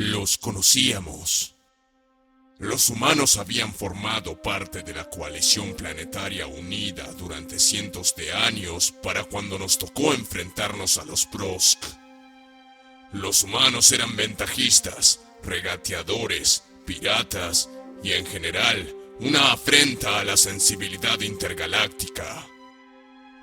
Los conocíamos. Los humanos habían formado parte de la coalición planetaria unida durante cientos de años para cuando nos tocó enfrentarnos a los Prosk. Los humanos eran ventajistas, regateadores, piratas y en general una afrenta a la sensibilidad intergaláctica.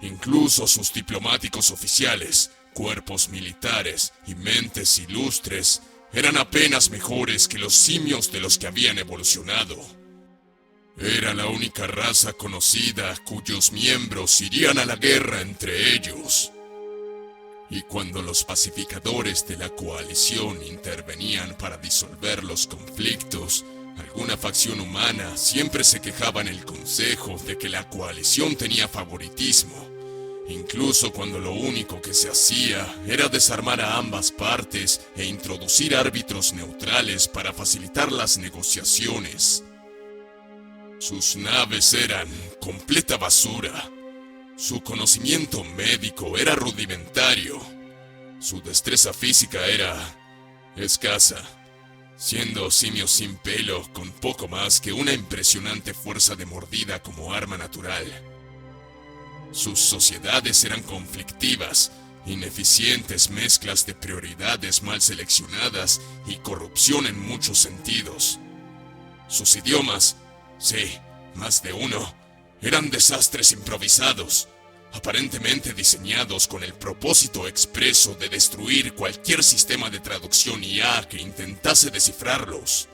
Incluso sus diplomáticos oficiales, cuerpos militares y mentes ilustres eran apenas mejores que los simios de los que habían evolucionado. Era la única raza conocida cuyos miembros irían a la guerra entre ellos. Y cuando los pacificadores de la coalición intervenían para disolver los conflictos, alguna facción humana siempre se quejaba en el consejo de que la coalición tenía favoritismo, incluso cuando lo único que se hacía era desarmar a ambas partes e introducir árbitros neutrales para facilitar las negociaciones. Sus naves eran completa basura. Su conocimiento médico era rudimentario. Su destreza física era escasa, siendo simios sin pelo con poco más que una impresionante fuerza de mordida como arma natural. Sus sociedades eran conflictivas, ineficientes mezclas de prioridades mal seleccionadas y corrupción en muchos sentidos. Sus idiomas, sí, más de uno, eran desastres improvisados, aparentemente diseñados con el propósito expreso de destruir cualquier sistema de traducción IA que intentase descifrarlos.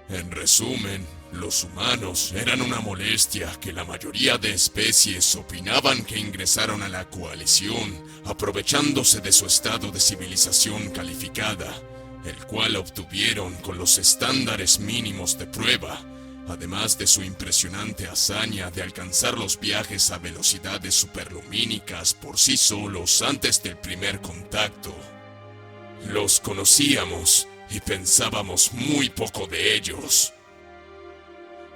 En resumen, los humanos eran una molestia que la mayoría de especies opinaban que ingresaron a la coalición aprovechándose de su estado de civilización calificada, el cual obtuvieron con los estándares mínimos de prueba, además de su impresionante hazaña de alcanzar los viajes a velocidades superlumínicas por sí solos antes del primer contacto. Los conocíamos y pensábamos muy poco de ellos.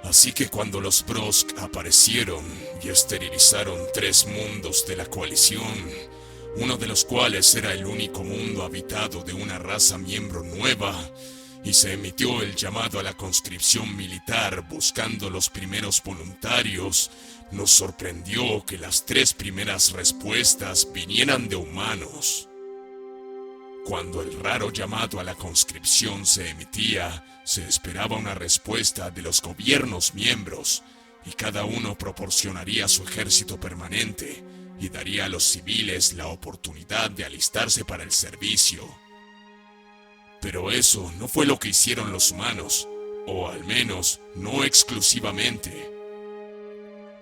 Así que cuando los Prosk aparecieron y esterilizaron 3 mundos de la coalición, uno de los cuales era el único mundo habitado de una raza miembro nueva, y se emitió el llamado a la conscripción militar buscando los primeros voluntarios, nos sorprendió que las 3 primeras respuestas vinieran de humanos. Cuando el raro llamado a la conscripción se emitía, se esperaba una respuesta de los gobiernos miembros, y cada uno proporcionaría su ejército permanente y daría a los civiles la oportunidad de alistarse para el servicio. Pero eso no fue lo que hicieron los humanos, o al menos no exclusivamente.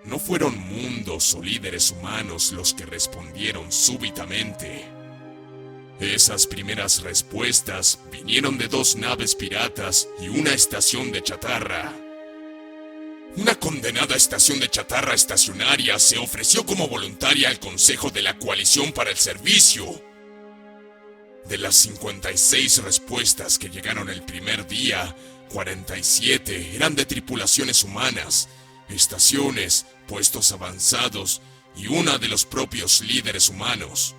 No fueron mundos o líderes humanos los que respondieron súbitamente. Esas primeras respuestas vinieron de 2 naves piratas y una estación de chatarra. Una condenada estación de chatarra estacionaria se ofreció como voluntaria al Consejo de la Coalición para el servicio. De las 56 respuestas que llegaron el primer día, 47 eran de tripulaciones humanas, estaciones, puestos avanzados y una de los propios líderes humanos.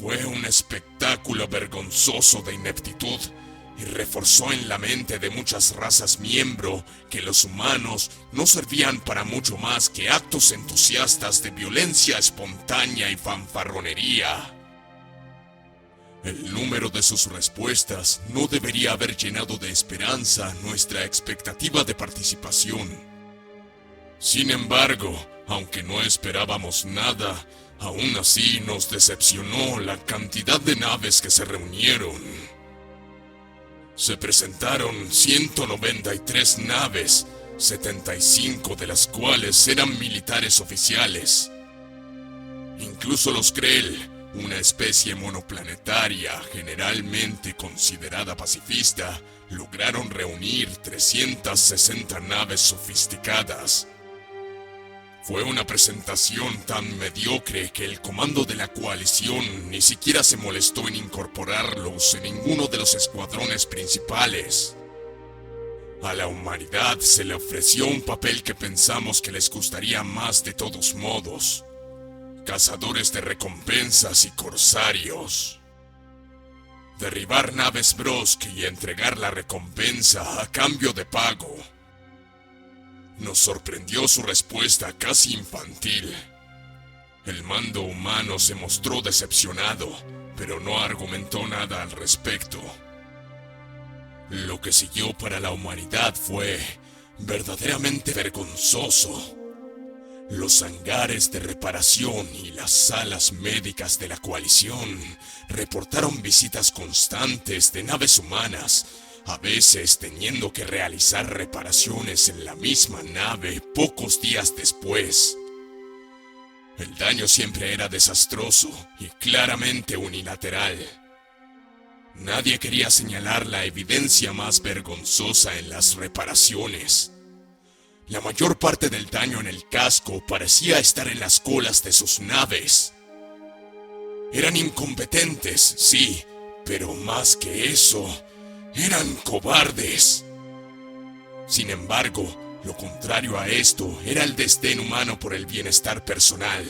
Fue un espectáculo vergonzoso de ineptitud y reforzó en la mente de muchas razas miembro que los humanos no servían para mucho más que actos entusiastas de violencia espontánea y fanfarronería. El número de sus respuestas no debería haber llenado de esperanza nuestra expectativa de participación. Sin embargo, aunque no esperábamos nada, aún así nos decepcionó la cantidad de naves que se reunieron. Se presentaron 193 naves, 75 de las cuales eran militares oficiales. Incluso los Krell, una especie monoplanetaria generalmente considerada pacifista, lograron reunir 360 naves sofisticadas. Fue una presentación tan mediocre que el comando de la coalición ni siquiera se molestó en incorporarlos en ninguno de los escuadrones principales. A la humanidad se le ofreció un papel que pensamos que les gustaría más de todos modos: cazadores de recompensas y corsarios. derribar naves Brosk y entregar la recompensa a cambio de pago. Nos sorprendió su respuesta casi infantil. El mando humano se mostró decepcionado, pero no argumentó nada al respecto. Lo que siguió para la humanidad fue verdaderamente vergonzoso. Los hangares de reparación y las salas médicas de la coalición reportaron visitas constantes de naves humanas, a veces teniendo que realizar reparaciones en la misma nave pocos días después. El daño siempre era desastroso y claramente unilateral. Nadie quería señalar la evidencia más vergonzosa en las reparaciones. La mayor parte del daño en el casco parecía estar en las colas de sus naves. Eran incompetentes, sí, pero más que eso, eran cobardes. Sin embargo, lo contrario a esto era el desdén humano por el bienestar personal.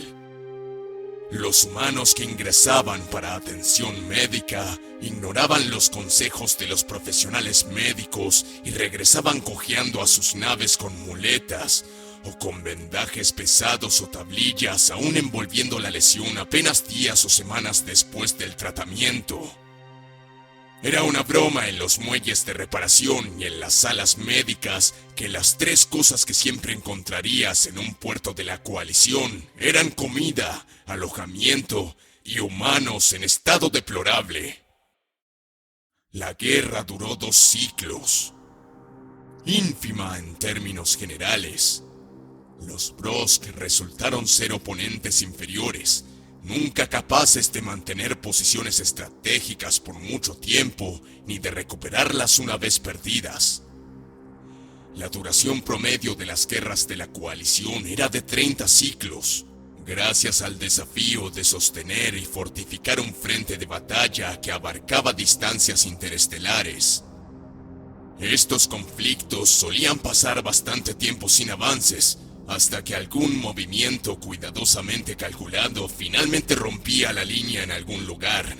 Los humanos que ingresaban para atención médica ignoraban los consejos de los profesionales médicos y regresaban cojeando a sus naves con muletas o con vendajes pesados o tablillas, aún envolviendo la lesión apenas días o semanas después del tratamiento. Era una broma en los muelles de reparación y en las salas médicas que las tres cosas que siempre encontrarías en un puerto de la coalición eran comida, alojamiento y humanos en estado deplorable. La guerra duró 2 ciclos. Ínfima en términos generales. Los Brosk resultaron ser oponentes inferiores, nunca capaces de mantener posiciones estratégicas por mucho tiempo, ni de recuperarlas una vez perdidas. La duración promedio de las guerras de la coalición era de 30 ciclos, gracias al desafío de sostener y fortificar un frente de batalla que abarcaba distancias interestelares. Estos conflictos solían pasar bastante tiempo sin avances, hasta que algún movimiento cuidadosamente calculado finalmente rompía la línea en algún lugar.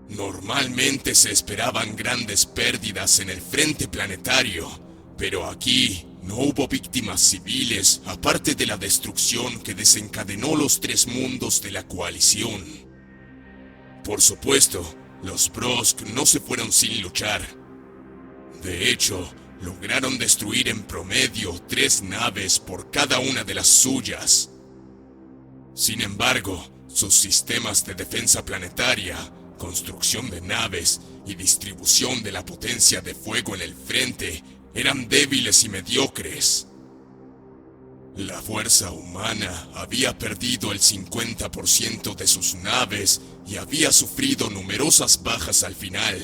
Normalmente se esperaban grandes pérdidas en el frente planetario, pero aquí no hubo víctimas civiles aparte de la destrucción que desencadenó los 3 mundos de la coalición. Por supuesto, los Brosk no se fueron sin luchar. De hecho, lograron destruir en promedio 3 naves por cada una de las suyas. Sin embargo, sus sistemas de defensa planetaria, construcción de naves y distribución de la potencia de fuego en el frente eran débiles y mediocres. La fuerza humana había perdido el 50% de sus naves y había sufrido numerosas bajas al final.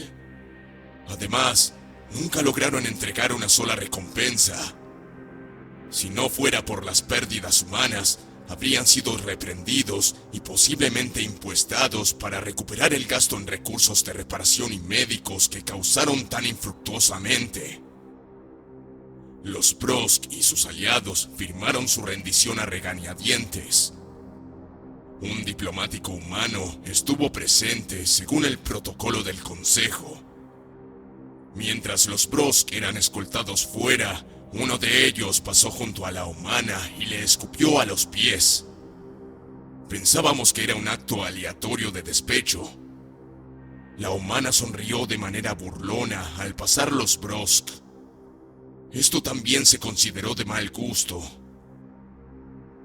Además, nunca lograron entregar una sola recompensa. Si no fuera por las pérdidas humanas, habrían sido reprendidos y posiblemente impuestados para recuperar el gasto en recursos de reparación y médicos que causaron tan infructuosamente. Los Brosk y sus aliados firmaron su rendición a regañadientes. Un diplomático humano estuvo presente según el protocolo del Consejo. Mientras los Brosk eran escoltados fuera, uno de ellos pasó junto a la humana y le escupió a los pies. Pensábamos que era un acto aleatorio de despecho. La humana sonrió de manera burlona al pasar los Brosk. Esto también se consideró de mal gusto.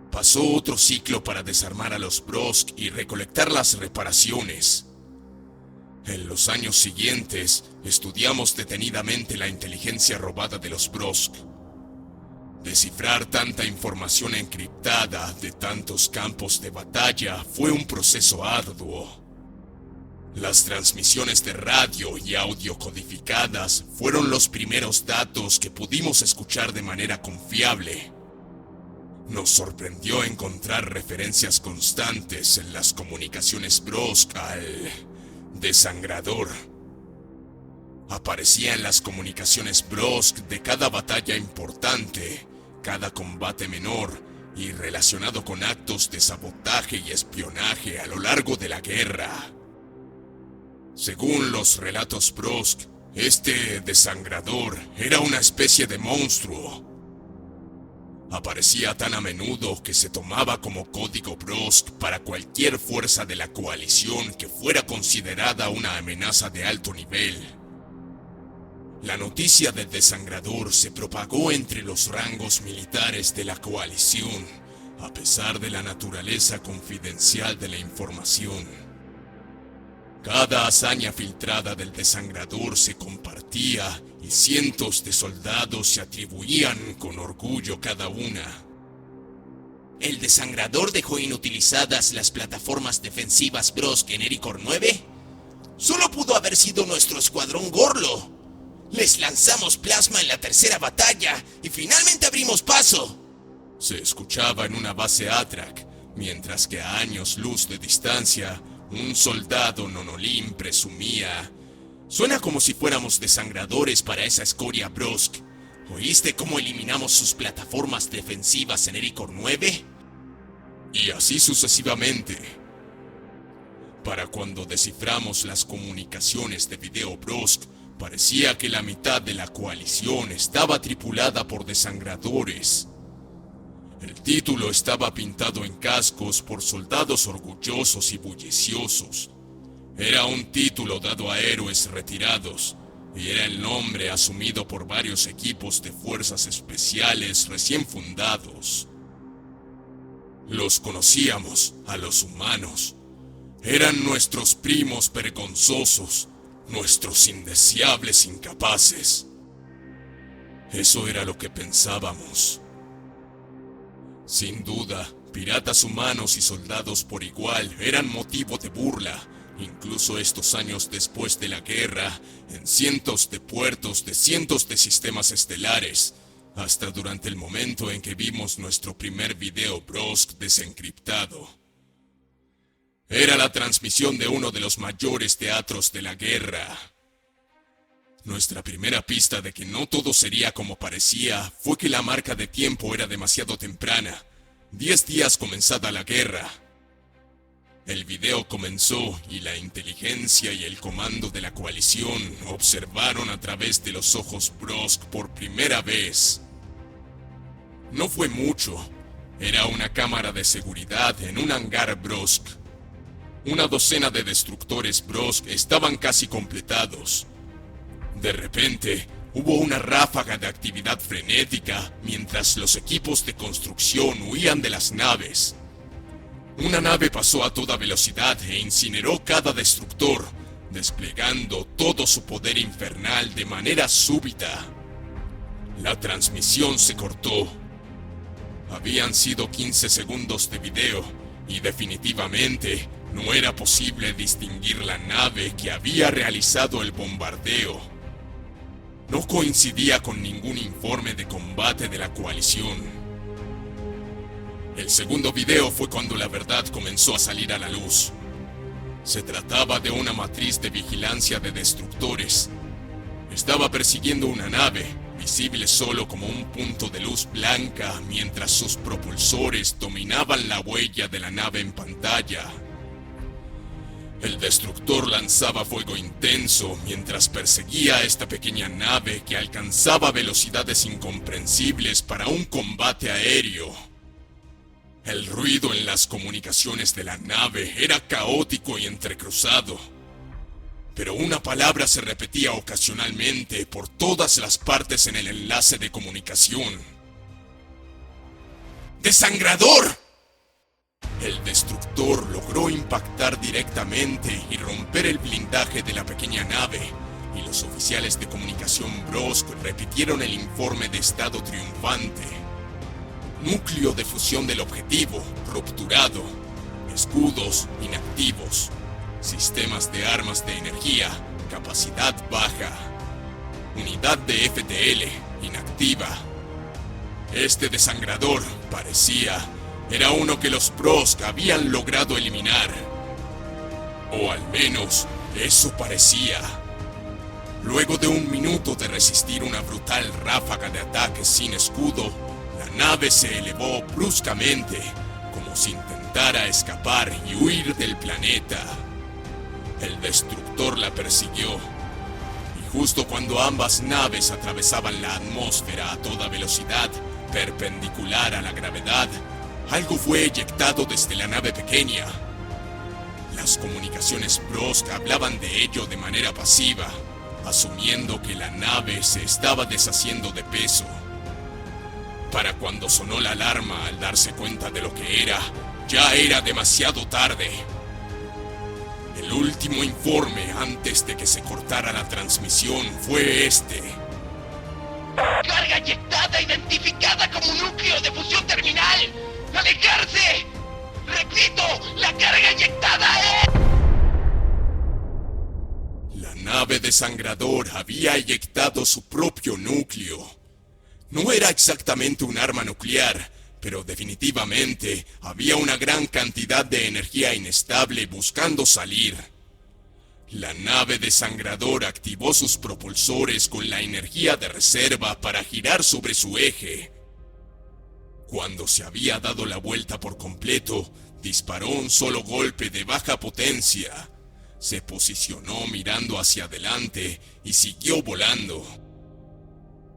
Pasó otro ciclo para desarmar a los Brosk y recolectar las reparaciones. En los años siguientes, estudiamos detenidamente la inteligencia robada de los Brosk. Descifrar tanta información encriptada de tantos campos de batalla fue un proceso arduo. Las transmisiones de radio y audio codificadas fueron los primeros datos que pudimos escuchar de manera confiable. Nos sorprendió encontrar referencias constantes en las comunicaciones Brosk al desangrador. Aparecía en las comunicaciones Brosk de cada batalla importante, cada combate menor y relacionado con actos de sabotaje y espionaje a lo largo de la guerra. Según los relatos Brosk, este desangrador era una especie de monstruo. Aparecía tan a menudo que se tomaba como código Brosk para cualquier fuerza de la coalición que fuera considerada una amenaza de alto nivel. La noticia del desangrador se propagó entre los rangos militares de la coalición, a pesar de la naturaleza confidencial de la información. Cada hazaña filtrada del desangrador se compartía y cientos de soldados se atribuían con orgullo cada una. ¿El desangrador dejó inutilizadas las plataformas defensivas Brosk en Ericor 9? Solo pudo haber sido nuestro escuadrón Gorlo. Les lanzamos plasma en la tercera batalla y finalmente abrimos paso. Se escuchaba en una base Atrak, mientras que a años luz de distancia, un soldado Nonolim presumía: suena como si fuéramos desangradores para esa escoria Brosk. ¿Oíste cómo eliminamos sus plataformas defensivas en Ericor 9? Y así sucesivamente. Para cuando desciframos las comunicaciones de video Brosk, parecía que la mitad de la coalición estaba tripulada por desangradores. El título estaba pintado en cascos por soldados orgullosos y bulliciosos. Era un título dado a héroes retirados, y era el nombre asumido por varios equipos de fuerzas especiales recién fundados. Los conocíamos, a los humanos. Eran nuestros primos vergonzosos, nuestros indeseables incapaces. Eso era lo que pensábamos. Sin duda, piratas humanos y soldados por igual eran motivo de burla, incluso estos años después de la guerra, en cientos de puertos de cientos de sistemas estelares, hasta durante el momento en que vimos nuestro primer video Brosk desencriptado. Era la transmisión de uno de los mayores teatros de la guerra. Nuestra primera pista de que no todo sería como parecía fue que la marca de tiempo era demasiado temprana, 10 días comenzada la guerra. El video comenzó y la inteligencia y el comando de la coalición observaron a través de los ojos Brosk por primera vez. No fue mucho, era una cámara de seguridad en un hangar Brosk. Una docena de destructores Brosk estaban casi completados. De repente, hubo una ráfaga de actividad frenética mientras los equipos de construcción huían de las naves. Una nave pasó a toda velocidad e incineró cada destructor, desplegando todo su poder infernal de manera súbita. La transmisión se cortó. Habían sido 15 segundos de video y definitivamente no era posible distinguir la nave que había realizado el bombardeo. No coincidía con ningún informe de combate de la coalición. El segundo video fue cuando la verdad comenzó a salir a la luz. Se trataba de una matriz de vigilancia de destructores. Estaba persiguiendo una nave, visible solo como un punto de luz blanca, mientras sus propulsores dominaban la huella de la nave en pantalla. El destructor lanzaba fuego intenso mientras perseguía a esta pequeña nave que alcanzaba velocidades incomprensibles para un combate aéreo. El ruido en las comunicaciones de la nave era caótico y entrecruzado, pero una palabra se repetía ocasionalmente por todas las partes en el enlace de comunicación. ¡Desangrador! El destructor logró impactar directamente y romper el blindaje de la pequeña nave, y los oficiales de comunicación Brosk repitieron el informe de estado triunfante. Núcleo de fusión del objetivo, rupturado. Escudos, inactivos. Sistemas de armas de energía, capacidad baja. Unidad de FTL, inactiva. Este desangrador, parecía, era uno que los Brosk habían logrado eliminar. O al menos, eso parecía. Luego de un minuto de resistir una brutal ráfaga de ataques sin escudo, la nave se elevó bruscamente, como si intentara escapar y huir del planeta. El destructor destructor la persiguió. Y justo cuando ambas naves atravesaban la atmósfera a toda velocidad, perpendicular a la gravedad, algo fue eyectado desde la nave pequeña. Las comunicaciones Brosk hablaban de ello de manera pasiva, asumiendo que la nave se estaba deshaciendo de peso. Para cuando sonó la alarma al darse cuenta de lo que era, ya era demasiado tarde. El último informe antes de que se cortara la transmisión fue este. ¡Carga eyectada identificada como núcleo de fusión terminal! ¡Alejarse! ¡Repito! ¡La carga eyectada es! La nave desangrador había eyectado su propio núcleo. No era exactamente un arma nuclear, pero definitivamente había una gran cantidad de energía inestable buscando salir. La nave desangrador activó sus propulsores con la energía de reserva para girar sobre su eje. Cuando se había dado la vuelta por completo, disparó un solo golpe de baja potencia. Se posicionó mirando hacia adelante y siguió volando.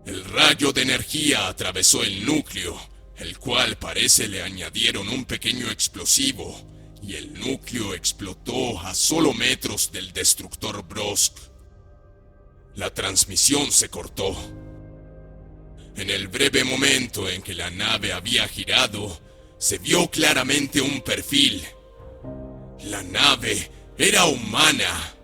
El rayo de energía atravesó el núcleo, el cual parece le añadieron un pequeño explosivo, y el núcleo explotó a solo metros del destructor Brosk. La transmisión se cortó. En el breve momento en que la nave había girado, se vio claramente un perfil. La nave era humana.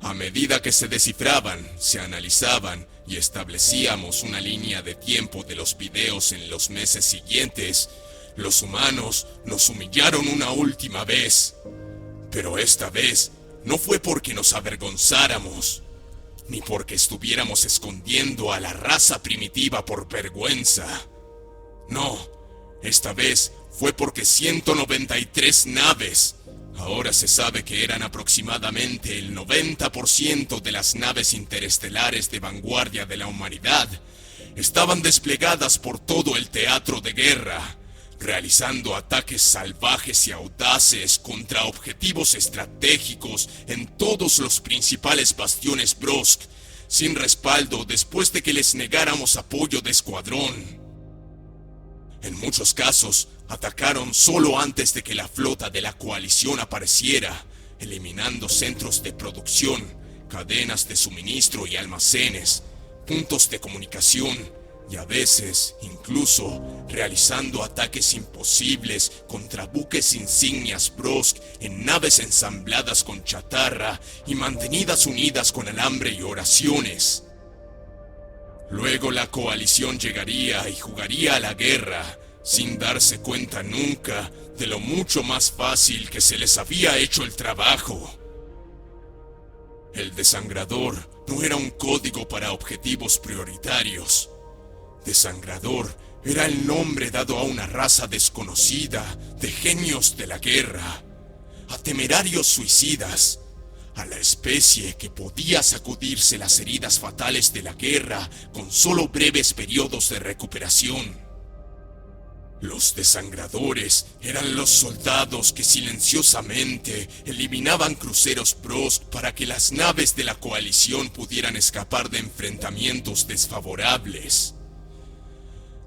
A medida que se descifraban, se analizaban y establecíamos una línea de tiempo de los videos en los meses siguientes, los humanos nos humillaron una última vez. Pero esta vez no fue porque nos avergonzáramos, ni porque estuviéramos escondiendo a la raza primitiva por vergüenza. No, esta vez fue porque 193 naves, ahora se sabe que eran aproximadamente el 90% de las naves interestelares de vanguardia de la humanidad, estaban desplegadas por todo el teatro de guerra, realizando ataques salvajes y audaces contra objetivos estratégicos en todos los principales bastiones Brosk, sin respaldo después de que les negáramos apoyo de escuadrón. En muchos casos, atacaron solo antes de que la flota de la coalición apareciera, eliminando centros de producción, cadenas de suministro y almacenes, puntos de comunicación, y a veces, incluso, realizando ataques imposibles contra buques insignias Brosk en naves ensambladas con chatarra y mantenidas unidas con alambre y oraciones. Luego la coalición llegaría y jugaría a la guerra, sin darse cuenta nunca de lo mucho más fácil que se les había hecho el trabajo. El desangrador no era un código para objetivos prioritarios. Desangrador era el nombre dado a una raza desconocida de genios de la guerra, a temerarios suicidas, a la especie que podía sacudirse las heridas fatales de la guerra con solo breves periodos de recuperación. Los desangradores eran los soldados que silenciosamente eliminaban cruceros Brosk para que las naves de la coalición pudieran escapar de enfrentamientos desfavorables.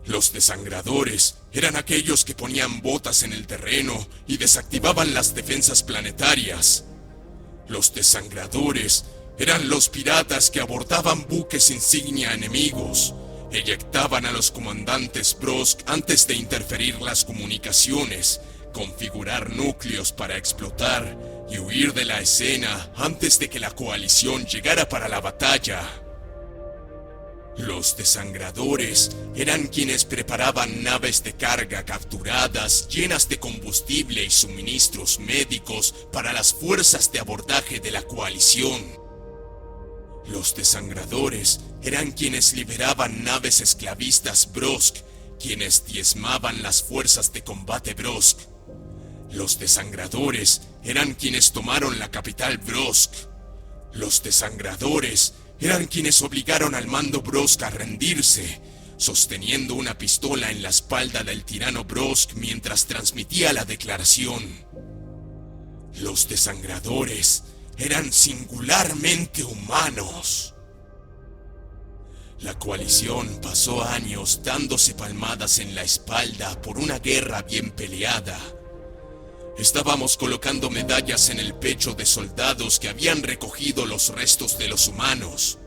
Los desangradores eran aquellos que ponían botas en el terreno y desactivaban las defensas planetarias. Los desangradores eran los piratas que abordaban buques insignia enemigos, eyectaban a los comandantes Brosk antes de interferir las comunicaciones, configurar núcleos para explotar y huir de la escena antes de que la coalición llegara para la batalla. Los desangradores eran quienes preparaban naves de carga capturadas llenas de combustible y suministros médicos para las fuerzas de abordaje de la coalición. Los desangradores eran quienes liberaban naves esclavistas Brosk, quienes diezmaban las fuerzas de combate Brosk. Los desangradores eran quienes tomaron la capital Brosk. Los desangradores eran quienes obligaron al mando Brosk a rendirse, sosteniendo una pistola en la espalda del tirano Brosk mientras transmitía la declaración. Los desangradores eran singularmente humanos. La coalición pasó años dándose palmadas en la espalda por una guerra bien peleada. Estábamos colocando medallas en el pecho de soldados que habían recogido los restos de los humanos.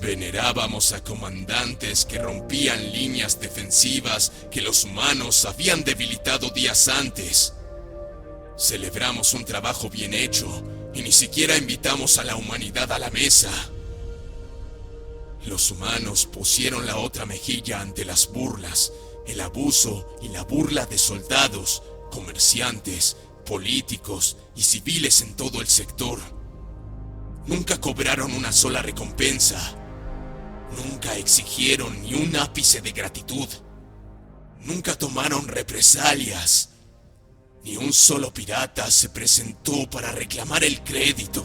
Venerábamos a comandantes que rompían líneas defensivas que los humanos habían debilitado días antes. Celebramos un trabajo bien hecho y ni siquiera invitamos a la humanidad a la mesa. Los humanos pusieron la otra mejilla ante las burlas, el abuso y la burla de soldados, comerciantes, políticos y civiles en todo el sector. Nunca cobraron una sola recompensa. Nunca exigieron ni un ápice de gratitud. Nunca tomaron represalias. Ni un solo pirata se presentó para reclamar el crédito.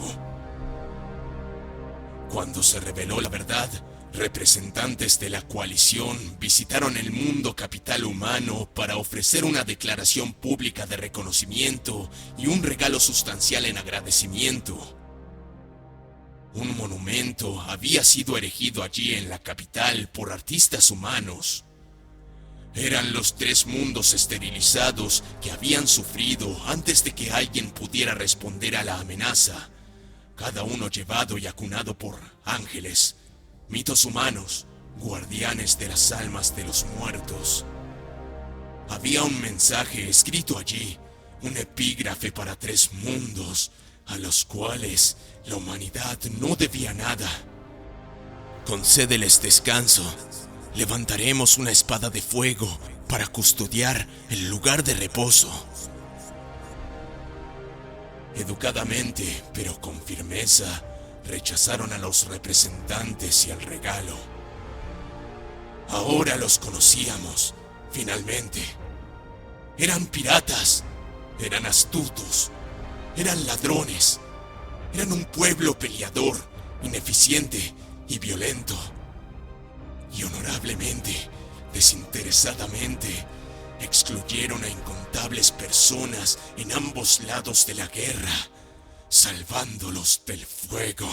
Cuando se reveló la verdad, representantes de la coalición visitaron el mundo capital humano para ofrecer una declaración pública de reconocimiento y un regalo sustancial en agradecimiento. Un monumento había sido erigido allí en la capital por artistas humanos. Eran los 3 mundos esterilizados que habían sufrido antes de que alguien pudiera responder a la amenaza, cada uno llevado y acunado por ángeles, mitos humanos, guardianes de las almas de los muertos. Había un mensaje escrito allí, un epígrafe para 3 mundos, a los cuales la humanidad no debía nada. Concédeles descanso. Levantaremos una espada de fuego para custodiar el lugar de reposo. Educadamente, pero con firmeza, rechazaron a los representantes y el regalo. Ahora los conocíamos, finalmente. Eran piratas, eran astutos, eran ladrones, eran un pueblo peleador, ineficiente y violento. Y honorablemente, desinteresadamente, excluyeron a incontables personas en ambos lados de la guerra, salvándolos del fuego.